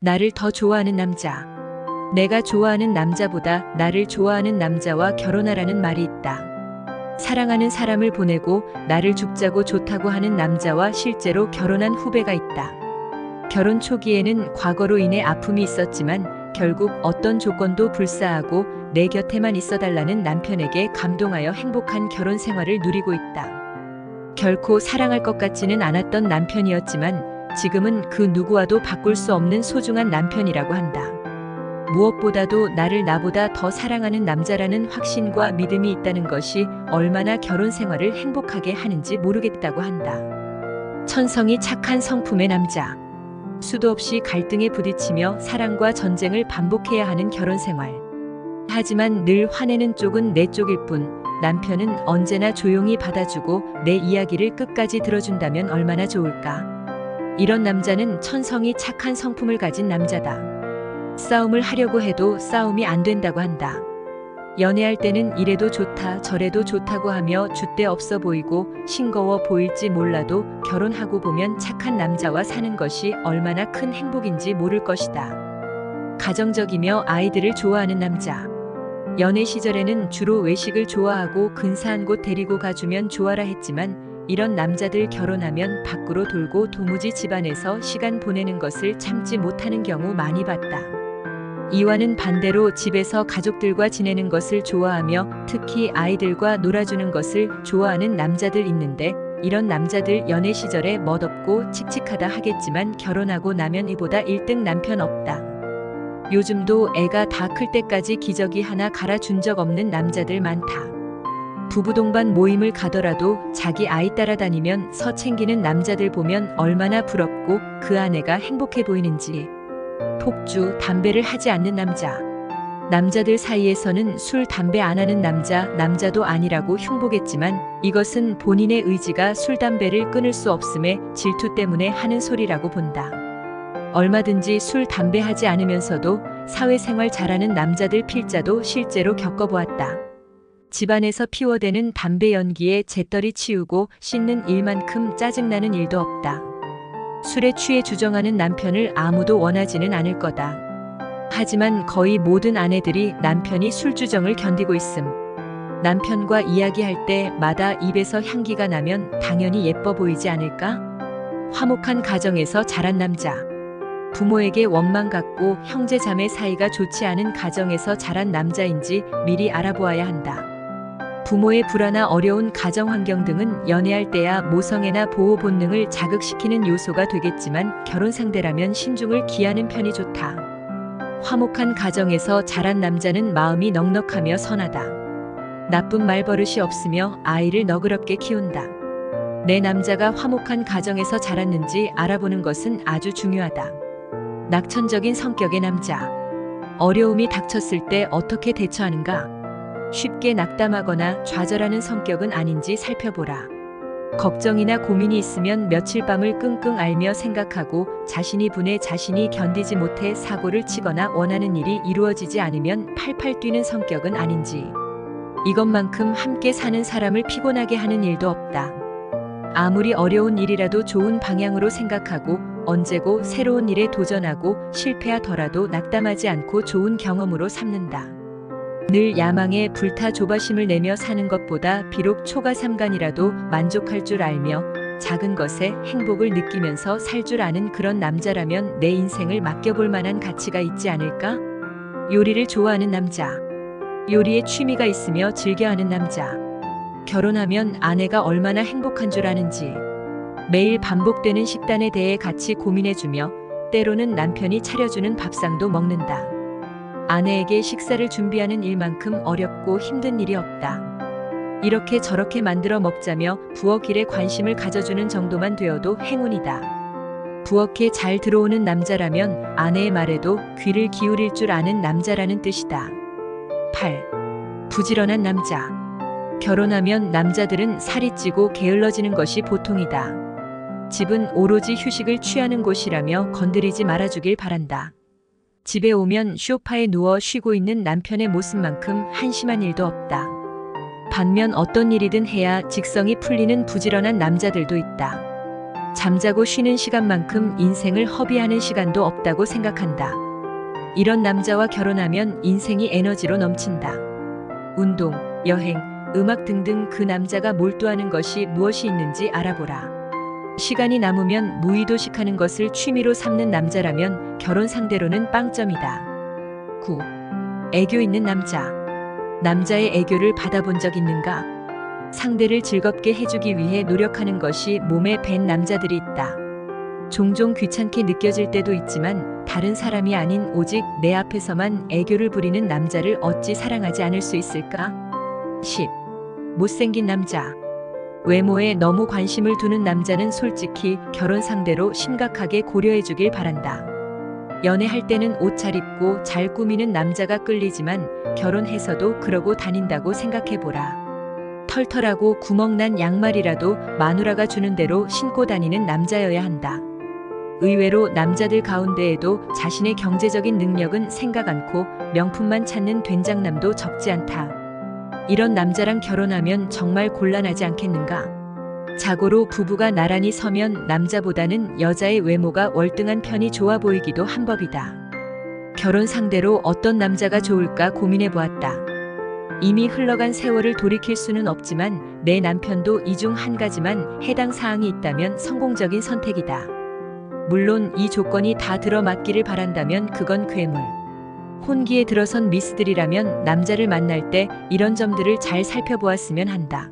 나를 더 좋아하는 남자. 내가 좋아하는 남자보다 나를 좋아하는 남자와 결혼하라는 말이 있다. 사랑하는 사람을 보내고 나를 죽자고 좋다고 하는 남자와 실제로 결혼한 후배가 있다. 결혼 초기에는 과거로 인해 아픔이 있었지만 결국 어떤 조건도 불사하고 내 곁에만 있어달라는 남편에게 감동하여 행복한 결혼 생활을 누리고 있다. 결코 사랑할 것 같지는 않았던 남편이었지만 지금은 그 누구와도 바꿀 수 없는 소중한 남편이라고 한다. 무엇보다도 나를 나보다 더 사랑하는 남자라는 확신과 믿음이 있다는 것이 얼마나 결혼 생활을 행복하게 하는지 모르겠다고 한다. 천성이 착한 성품의 남자. 수도 없이 갈등에 부딪히며 사랑과 전쟁을 반복해야 하는 결혼 생활. 하지만 늘 화내는 쪽은 내 쪽일 뿐 남편은 언제나 조용히 받아주고 내 이야기를 끝까지 들어준다면 얼마나 좋을까. 이런 남자는 천성이 착한 성품을 가진 남자다. 싸움을 하려고 해도 싸움이 안 된다고 한다. 연애할 때는 이래도 좋다 저래도 좋다고 하며 줏대 없어 보이고 싱거워 보일지 몰라도 결혼하고 보면 착한 남자와 사는 것이 얼마나 큰 행복인지 모를 것이다. 가정적이며 아이들을 좋아하는 남자. 연애 시절에는 주로 외식을 좋아하고 근사한 곳 데리고 가주면 좋아라 했지만 이런 남자들 결혼하면 밖으로 돌고 도무지 집안에서 시간 보내는 것을 참지 못하는 경우 많이 봤다. 이와는 반대로 집에서 가족들과 지내는 것을 좋아하며 특히 아이들과 놀아주는 것을 좋아하는 남자들 있는데 이런 남자들 연애 시절에 멋없고 칙칙하다 하겠지만 결혼하고 나면 이보다 1등 남편 없다. 요즘도 애가 다 클 때까지 기저귀 하나 갈아준 적 없는 남자들 많다. 부부 동반 모임을 가더라도 자기 아이 따라다니면 서 챙기는 남자들 보면 얼마나 부럽고 그 아내가 행복해 보이는지. 폭주, 담배를 하지 않는 남자. 남자들 사이에서는 술, 담배 안 하는 남자도 아니라고 흉보겠지만 이것은 본인의 의지가 술, 담배를 끊을 수 없음에 질투 때문에 하는 소리라고 본다. 얼마든지 술, 담배 하지 않으면서도 사회생활 잘하는 남자들 필자도 실제로 겪어보았다. 집안에서 피워대는 담배 연기에 재떨이 치우고 씻는 일만큼 짜증나는 일도 없다. 술에 취해 주정하는 남편을 아무도 원하지는 않을 거다. 하지만 거의 모든 아내들이 남편이 술주정을 견디고 있음. 남편과 이야기할 때마다 입에서 향기가 나면 당연히 예뻐 보이지 않을까? 화목한 가정에서 자란 남자. 부모에게 원망 갖고 형제 자매 사이가 좋지 않은 가정에서 자란 남자인지 미리 알아보아야 한다. 부모의 불화나 어려운 가정 환경 등은 연애할 때야 모성애나 보호 본능을 자극시키는 요소가 되겠지만 결혼 상대라면 신중을 기하는 편이 좋다. 화목한 가정에서 자란 남자는 마음이 넉넉하며 선하다. 나쁜 말버릇이 없으며 아이를 너그럽게 키운다. 내 남자가 화목한 가정에서 자랐는지 알아보는 것은 아주 중요하다. 낙천적인 성격의 남자. 어려움이 닥쳤을 때 어떻게 대처하는가? 쉽게 낙담하거나 좌절하는 성격은 아닌지 살펴보라. 걱정이나 고민이 있으면 며칠 밤을 끙끙 앓며 생각하고 자신이 분해 자신이 견디지 못해 사고를 치거나 원하는 일이 이루어지지 않으면 팔팔 뛰는 성격은 아닌지. 이것만큼 함께 사는 사람을 피곤하게 하는 일도 없다. 아무리 어려운 일이라도 좋은 방향으로 생각하고 언제고 새로운 일에 도전하고 실패하더라도 낙담하지 않고 좋은 경험으로 삼는다. 늘 야망에 불타 조바심을 내며 사는 것보다 비록 초가삼간이라도 만족할 줄 알며 작은 것에 행복을 느끼면서 살 줄 아는 그런 남자라면 내 인생을 맡겨볼 만한 가치가 있지 않을까? 요리를 좋아하는 남자. 요리에 취미가 있으며 즐겨하는 남자. 결혼하면 아내가 얼마나 행복한 줄 아는지. 매일 반복되는 식단에 대해 같이 고민해주며 때로는 남편이 차려주는 밥상도 먹는다. 아내에게 식사를 준비하는 일만큼 어렵고 힘든 일이 없다. 이렇게 저렇게 만들어 먹자며 부엌 일에 관심을 가져주는 정도만 되어도 행운이다. 부엌에 잘 들어오는 남자라면 아내의 말에도 귀를 기울일 줄 아는 남자라는 뜻이다. 8. 부지런한 남자. 결혼하면 남자들은 살이 찌고 게을러지는 것이 보통이다. 집은 오로지 휴식을 취하는 곳이라며 건드리지 말아주길 바란다. 집에 오면 소파에 누워 쉬고 있는 남편의 모습만큼 한심한 일도 없다. 반면 어떤 일이든 해야 직성이 풀리는 부지런한 남자들도 있다. 잠자고 쉬는 시간만큼 인생을 허비하는 시간도 없다고 생각한다. 이런 남자와 결혼하면 인생이 에너지로 넘친다. 운동, 여행, 음악 등등 그 남자가 몰두하는 것이 무엇이 있는지 알아보라. 시간이 남으면 무의도식하는 것을 취미로 삼는 남자라면 결혼 상대로는 빵점이다. 9. 애교 있는 남자. 남자의 애교를 받아본 적 있는가? 상대를 즐겁게 해주기 위해 노력하는 것이 몸에 밴 남자들이 있다. 종종 귀찮게 느껴질 때도 있지만 다른 사람이 아닌 오직 내 앞에서만 애교를 부리는 남자를 어찌 사랑하지 않을 수 있을까? 10. 못생긴 남자. 외모에 너무 관심을 두는 남자는 솔직히 결혼 상대로 심각하게 고려해 주길 바란다. 연애할 때는 옷 잘 입고 잘 꾸미는 남자가 끌리지만 결혼해서도 그러고 다닌다고 생각해보라. 털털하고 구멍난 양말이라도 마누라가 주는 대로 신고 다니는 남자여야 한다. 의외로 남자들 가운데에도 자신의 경제적인 능력은 생각 않고 명품만 찾는 된장남도 적지 않다. 이런 남자랑 결혼하면 정말 곤란하지 않겠는가? 자고로 부부가 나란히 서면 남자보다는 여자의 외모가 월등한 편이 좋아 보이기도 한 법이다. 결혼 상대로 어떤 남자가 좋을까 고민해 보았다. 이미 흘러간 세월을 돌이킬 수는 없지만 내 남편도 이 중 한 가지만 해당 사항이 있다면 성공적인 선택이다. 물론 이 조건이 다 들어맞기를 바란다면 그건 괴물. 혼기에 들어선 미스들이라면 남자를 만날 때 이런 점들을 잘 살펴보았으면 한다.